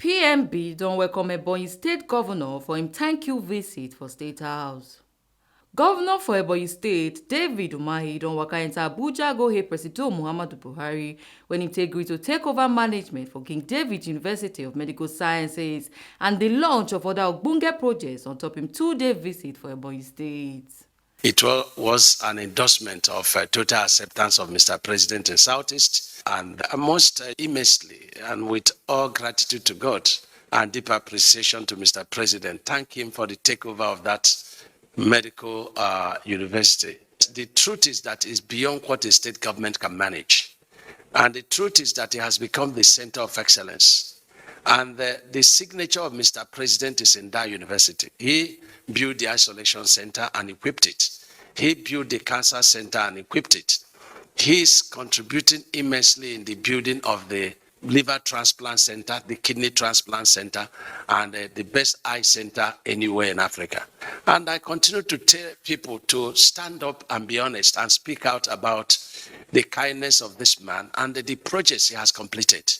PMB don't welcome Ebonyi State Governor for him thank you visit for State House. Governor for Ebonyi State, David Umahi, don waka enter Abuja go hail Presido Muhammadu Buhari when him agree to take over management for King David University of Medical Sciences and the launch of other ogbonge projects on top him 2-day visit for Ebonyi State. It was an endorsement of total acceptance of Mr. President in Southeast, and most immensely and with all gratitude to God and deep appreciation to Mr. President, thank him for the takeover of that medical university. The truth is that it's beyond what a state government can manage. And the truth is that it has become the center of excellence. And the signature of Mr. President is in that university. He built the isolation center and equipped it. He built the cancer center and equipped it. He is contributing immensely in the building of the liver transplant center, the kidney transplant center, and the best eye center anywhere in Africa. And I continue to tell people to stand up and be honest and speak out about the kindness of this man and the projects he has completed.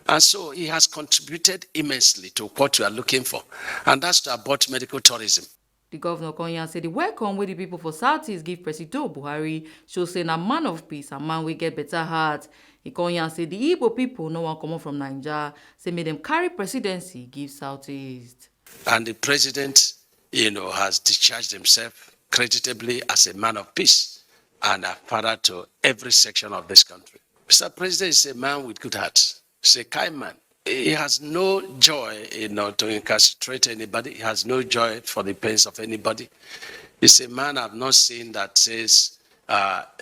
And so he has contributed immensely to what we are looking for, and that's to abort medical tourism. The governor Konya said the welcome wey the people for Southeast give Presido Buhari show say na man of peace and man wey get better heart. He Konya say the Igbo people no wan comot from Naija, say make them carry presidency give Southeast. And the president, has discharged himself creditably as a man of peace and a father to every section of this country. Mr. President is a man with good heart. He's a kind man. He has no joy, to incarcerate anybody. He has no joy for the pains of anybody. He's a man I've not seen that says,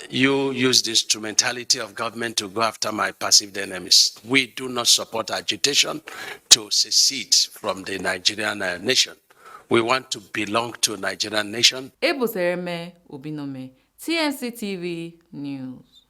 you use the instrumentality of government to go after my perceived enemies. We do not support agitation to secede from the Nigerian nation. We want to belong to Nigerian nation. Ebo Sereme Obinome, TNC TV News.